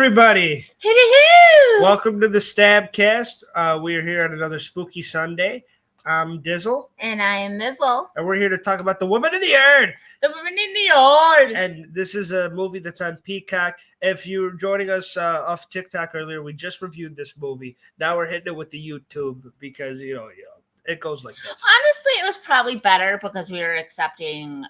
everybody. Hoo-hoo! Welcome to the StabCast. We are here on another spooky Sunday. I'm Dizzle. And I am Mizzle. And we're here to talk about The Woman in the Yard. The Woman in the Yard. And this is a movie that's on Peacock. If you were joining us off TikTok earlier, we just reviewed this movie. Now we're hitting it with the YouTube because, it goes like that. Honestly, it was probably better because we were accepting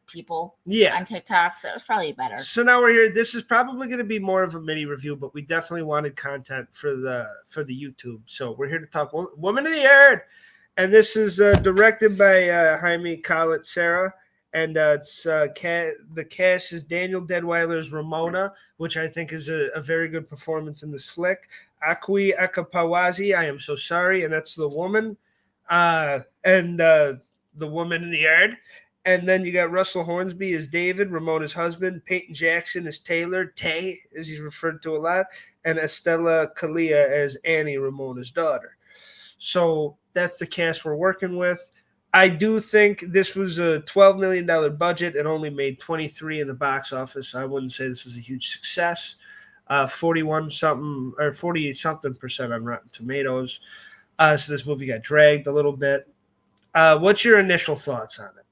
people on TikTok, so it was probably better. So now we're here. This is probably going to be more of a mini review, but we definitely wanted content for the YouTube. So we're here to talk Woman in the Yard. And this is directed by Jaime Collet Serra. And it's the cast is Daniel Deadweiler's Ramona, which I think is a very good performance in this flick. Akwi Akapawazi, I am so sorry, and that's the woman. And the woman in the yard. And then you got Russell Hornsby as David, Ramona's husband. Peyton Jackson as Taylor, Tay, as he's referred to a lot. And Estella Kalia as Annie, Ramona's daughter. So that's the cast we're working with. I do think this was a $12 million budget and only made 23 in the box office. I wouldn't say this was a huge success. 41-something or 48-something% on Rotten Tomatoes. So this movie got dragged a little bit. What's your initial thoughts on it?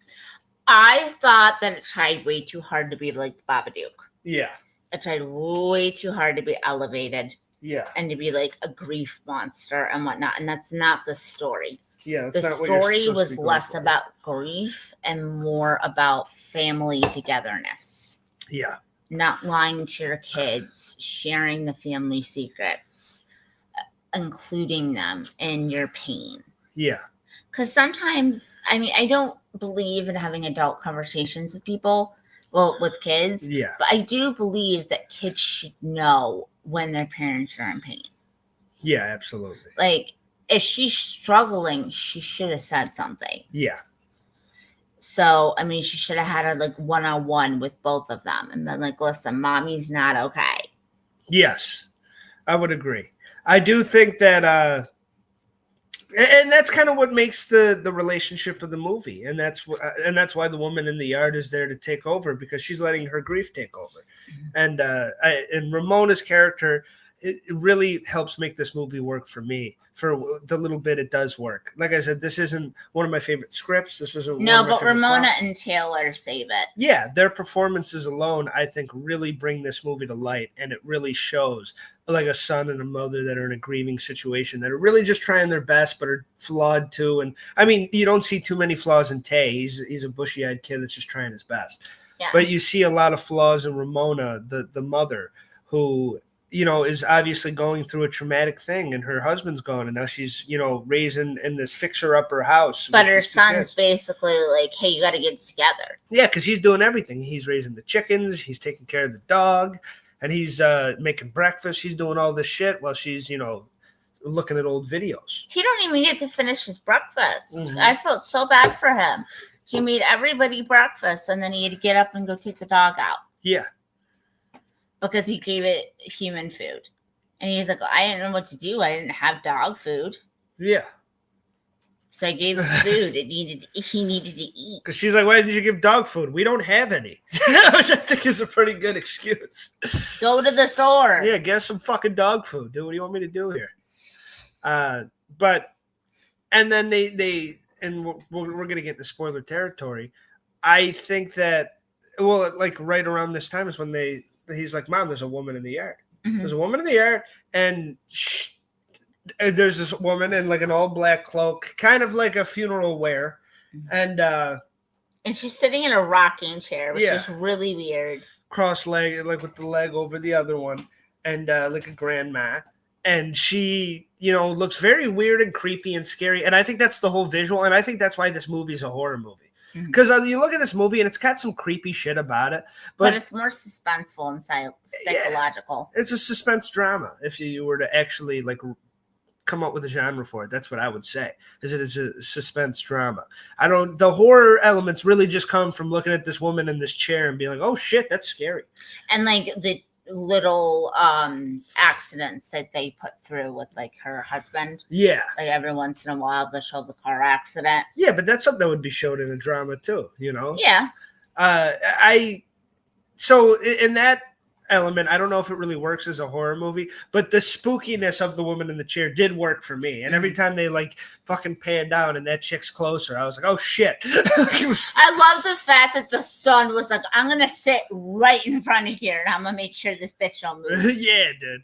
I thought that it tried way too hard to be like Babadook. Yeah. It tried way too hard to be elevated. Yeah. And to be like a grief monster and whatnot. And that's not the story. Yeah. The story was less about grief and more about family togetherness. Yeah. Not lying to your kids, sharing the family secrets, including them in your pain. Yeah. Because sometimes, I don't believe in having adult conversations with people, with kids. Yeah. But I do believe that kids should know when their parents are in pain. Yeah, absolutely. Like, if she's struggling, she should have said something. Yeah. So, she should have had a, one-on-one with both of them and been like, listen, mommy's not okay. Yes, I would agree. I do think that, and that's kind of what makes the relationship of the movie, and that's why the woman in the yard is there to take over, because she's letting her grief take over, and Ramona's character, it really helps make this movie work for me. For the little bit it does work. Like I said, this isn't one of my favorite scripts. This isn't no, one of my but Ramona plots. and Taylor save it. Yeah, their performances alone, I think, really bring this movie to light, and it really shows like a son and a mother that are in a grieving situation that are really just trying their best, but are flawed too. And you don't see too many flaws in Tay. He's a bushy-eyed kid that's just trying his best. Yeah. But you see a lot of flaws in Ramona, the mother, who is obviously going through a traumatic thing, and her husband's gone, and now she's, raising in this fixer-upper house. But her son's basically like, hey, you got to get it together. Yeah, because he's doing everything. He's raising the chickens, he's taking care of the dog, and he's making breakfast. He's doing all this shit while she's, looking at old videos. He don't even get to finish his breakfast. Mm-hmm. I felt so bad for him. He made everybody breakfast, and then he had to get up and go take the dog out. Yeah. Because he gave it human food. And he's like, I didn't know what to do. I didn't have dog food. Yeah. So I gave him food. He needed to eat. Because she's like, why didn't you give dog food? We don't have any. Which I think is a pretty good excuse. Go to the store. Yeah, get some fucking dog food, dude. What do you want me to do here? And then they we're going to get into spoiler territory. I think that, right around this time is when he's like, Mom, there's a woman in the yard. Mm-hmm. There's a woman in the yard, and there's this woman in like an all black cloak, kind of like a funeral wear, and she's sitting in a rocking chair, which is really weird. Cross-legged, like with the leg over the other one, and like a grandma, and she, looks very weird and creepy and scary, and I think that's the whole visual, and I think that's why this movie is a horror movie. Because you look at this movie and it's got some creepy shit about it, but it's more suspenseful and psychological. Yeah, it's a suspense drama. If you were to actually come up with a genre for it, that's what I would say. Is it is a suspense drama. The horror elements really just come from looking at this woman in this chair and being like, oh shit, that's scary. And the little accidents that they put through with her husband. Yeah. Every once in a while they'll show the car accident. Yeah, but that's something that would be showed in a drama too, Yeah. So in that, element. I don't know if it really works as a horror movie, but the spookiness of the woman in the chair did work for me. And every time they like fucking pan down and that chick's closer, I was like, oh shit. I love the fact that the son was like, I'm gonna sit right in front of here and I'm gonna make sure this bitch don't move. Yeah, it did.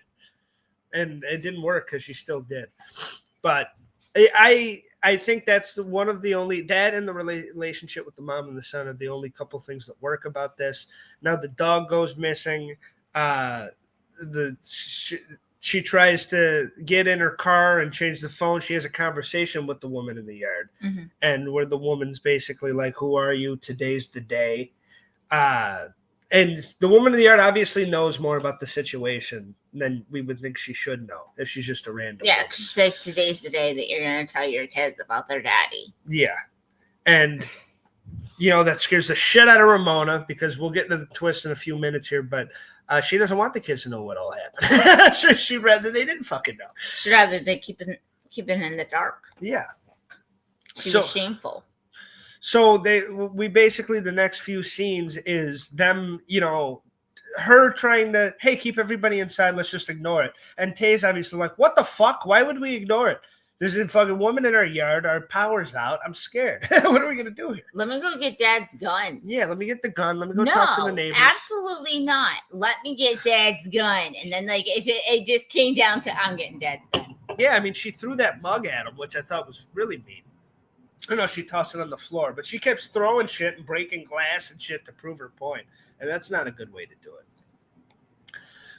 And it didn't work because she still did. But I think that's one of the only, that and the relationship with the mom and the son are the only couple things that work about this. Now the dog goes missing. She tries to get in her car and change the phone. She has a conversation with the woman in the yard, and where the woman's basically like, "Who are you? Today's the day." And the woman in the yard obviously knows more about the situation than we would think she should know if she's just a random. Yeah, she says today's the day that you're going to tell your kids about their daddy. Yeah. And, that scares the shit out of Ramona because we'll get into the twist in a few minutes here, but she doesn't want the kids to know what all happened. She'd rather they didn't fucking know. She'd rather they keep it in the dark. Yeah. She was shameful. So we basically, the next few scenes is them, her trying to, hey, keep everybody inside. Let's just ignore it. And Tay's obviously like, what the fuck? Why would we ignore it? There's a fucking woman in our yard. Our power's out. I'm scared. What are we going to do here? Let me go get Dad's gun. Yeah, let me get the gun. Let me go talk to the neighbors. Absolutely not. Let me get Dad's gun. And then it just came down to I'm getting Dad's gun. Yeah, I mean, she threw that mug at him, which I thought was really mean. I know she tossed it on the floor, but she kept throwing shit and breaking glass and shit to prove her point. And that's not a good way to do it.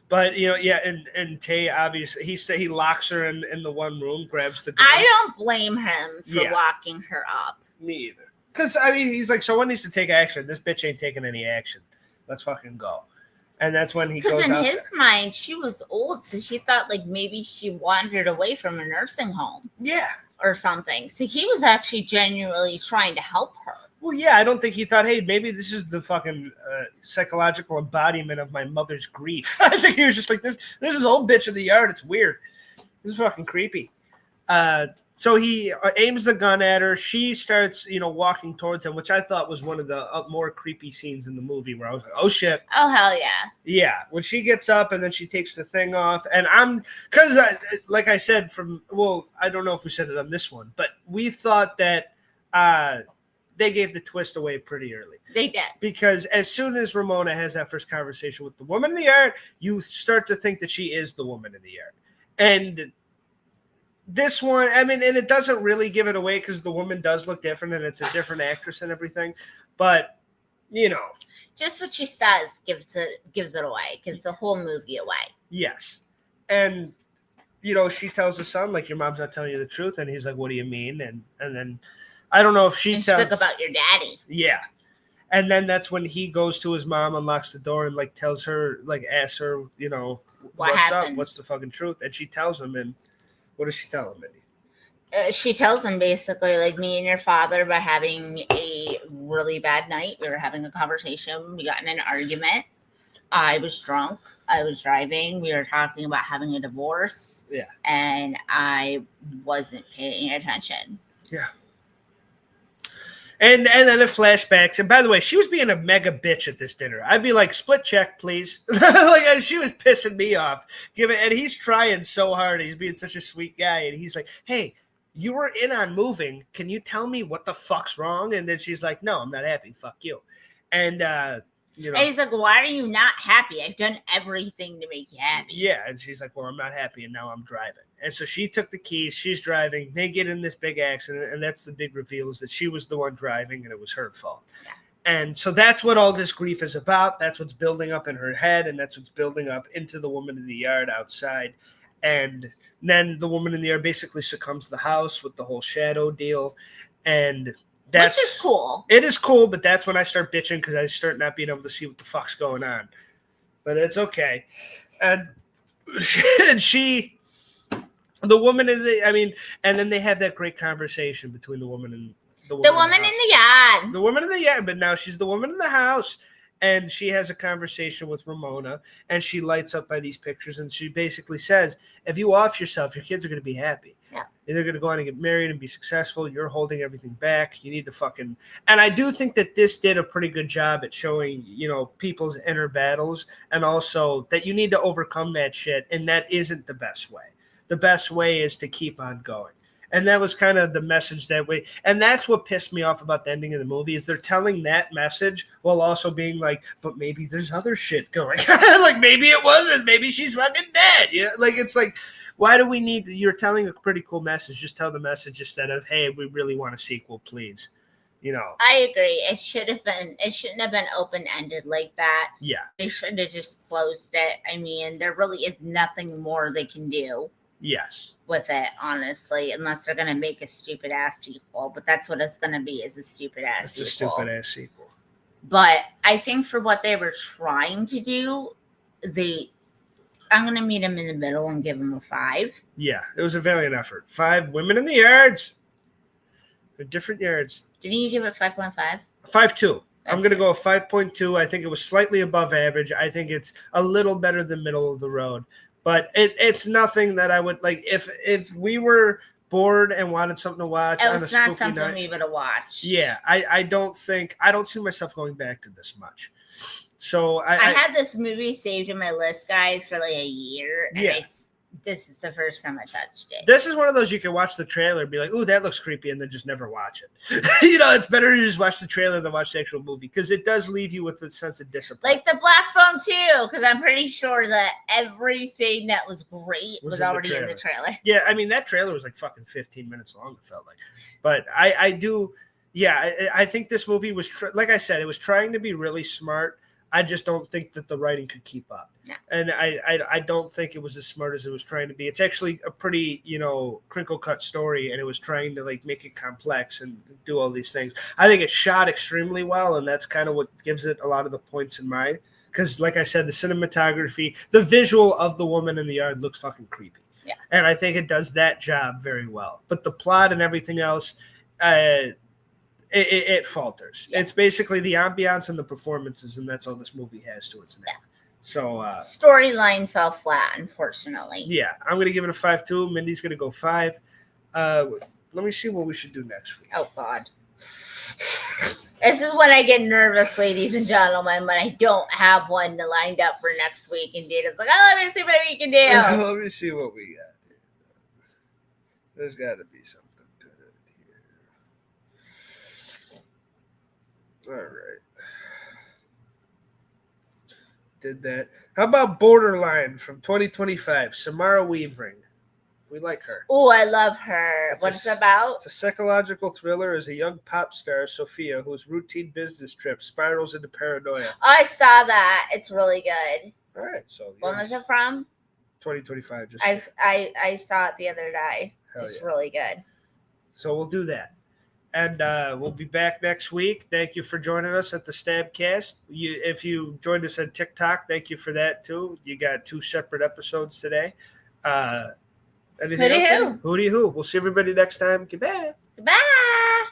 But, and Tay, obviously, he locks her in the one room, grabs the gun. I don't blame him for locking her up. Me either. Because, I mean, he's like, someone needs to take action. This bitch ain't taking any action. Let's fucking go. And that's when he goes out Because in his mind, she was old, so he thought, like, maybe she wandered away from a nursing home. Yeah. Or something. So he was actually genuinely trying to help her. Well, yeah, I don't think he thought, hey, maybe this is the fucking psychological embodiment of my mother's grief. I think he was just like, this is old bitch in the yard. It's weird. This is fucking creepy. So he aims the gun at her. She starts, walking towards him, which I thought was one of the more creepy scenes in the movie where I was like, oh, shit. Oh, hell yeah. Yeah. When she gets up and then she takes the thing off. And like I said, I don't know if we said it on this one, but we thought that they gave the twist away pretty early. They did. Because as soon as Ramona has that first conversation with the woman in the yard, you start to think that she is the woman in the yard. And this one, I mean, and it doesn't really give it away because the woman does look different and it's a different actress and everything. But, just what she says gives it away, gives the whole movie away. Yes. And, she tells the son, like, your mom's not telling you the truth. And he's like, what do you mean? And then I don't know if she's like about your daddy. Yeah. And then that's when he goes to his mom, unlocks the door and like tells her, like asks her, what's happened? up? What's the fucking truth? And she tells him, and what does she tell him, Mindy? She tells him basically, like, me and your father were having a really bad night. We were having a conversation. We got in an argument. I was drunk. I was driving. We were talking about having a divorce. Yeah. And I wasn't paying attention. Yeah. And then it flashbacks. And by the way, she was being a mega bitch at this dinner. I'd be like, split check, please. Like, she was pissing me off. And he's trying so hard. He's being such a sweet guy. And he's like, hey, you were in on moving. Can you tell me what the fuck's wrong? And then she's like, no, I'm not happy. Fuck you. And, and he's like, why are you not happy? I've done everything to make you happy. Yeah. And she's like, well, I'm not happy. And now I'm driving. And so she took the keys. She's driving. They get in this big accident. And that's the big reveal, is that she was the one driving and it was her fault. Yeah. And so that's what all this grief is about. That's what's building up in her head. And that's what's building up into the woman in the yard outside. And then the woman in the yard basically succumbs to the house with the whole shadow deal. And which is cool. It is cool, but that's when I start bitching because I start not being able to see what the fuck's going on. But it's okay. And the woman in and then they have that great conversation between the woman and the woman in the yard. The woman in the yard, but now she's the woman in the house. And she has a conversation with Ramona, and she lights up by these pictures, and she basically says, if you off yourself, your kids are going to be happy. Yeah. They're going to go on and get married and be successful. You're holding everything back. You need to fucking... And I do think that this did a pretty good job at showing, people's inner battles, and also that you need to overcome that shit, and that isn't the best way. The best way is to keep on going. And that was kind of the message that way. And that's what pissed me off about the ending of the movie is they're telling that message while also being like, but maybe there's other shit going. Like, maybe it wasn't. Maybe she's fucking dead. Yeah. Like, it's like, why do we need, you're telling a pretty cool message. Just tell the message instead of, hey, we really want a sequel, please. I agree. It shouldn't have been open-ended like that. Yeah. They should have just closed it. I mean, there really is nothing more they can do. Yes. With it, honestly, unless they're going to make a stupid-ass sequel. But that's what it's going to be, is a stupid-ass sequel. It's a stupid-ass sequel. But I think for what they were trying to do, I'm going to meet them in the middle and give them a 5. Yeah, it was a valiant effort. 5 women in the yards. They're different yards. Didn't you give it 5.5? 5.2. I'm going to go 5.2. I think it was slightly above average. I think it's a little better than middle of the road. But it's nothing that I would like if we were bored and wanted something to watch on a spooky night. It's not something we would watch. Yeah, I don't see myself going back to this much. So I had this movie saved in my list, guys, for like a year, and this is the first time I touched it. This is one of those you can watch the trailer and be like, ooh, that looks creepy, and then just never watch it. It's better to just watch the trailer than watch the actual movie, because it does leave you with a sense of discipline. Like the Black Phone too, because I'm pretty sure that everything that was great was already in the trailer. Yeah, I mean, that trailer was like fucking 15 minutes long, it felt like. But I think this movie was, like I said, it was trying to be really smart. I just don't think that the writing could keep up. No. And I don't think it was as smart as it was trying to be. It's actually a pretty, crinkle cut story, and it was trying to like make it complex and do all these things. I think it's shot extremely well, and that's kind of what gives it a lot of the points in mine. Because like I said, the cinematography, the visual of the woman in the yard looks fucking creepy. Yeah. And I think it does that job very well. But the plot and everything else, it falters. Yeah. It's basically the ambiance and the performances, and that's all this movie has to its name. Yeah. So storyline fell flat, unfortunately. Yeah, I'm gonna give it a 5.2. Mindy's gonna go 5. Let me see what we should do next week. Oh God. This is when I get nervous, ladies and gentlemen, when I don't have one lined up for next week, and Data's like, oh, let me see what we can do. Let me see what we got. There's got to be something. All right. Did that. How about Borderline from 2025? Samara Weaving. We like her. Oh, I love her. What's it about? It's a psychological thriller as a young pop star, Sophia, whose routine business trip spirals into paranoia. I saw that. It's really good. All right. So when was it from? 2025. I saw it the other day. It's really good. So we'll do that. And we'll be back next week. Thank you for joining us at the StabCast. If you joined us on TikTok, thank you for that, too. You got 2 separate episodes today. Anything else? Hooty-hoo. Hooty-hoo. We'll see everybody next time. Goodbye. Goodbye.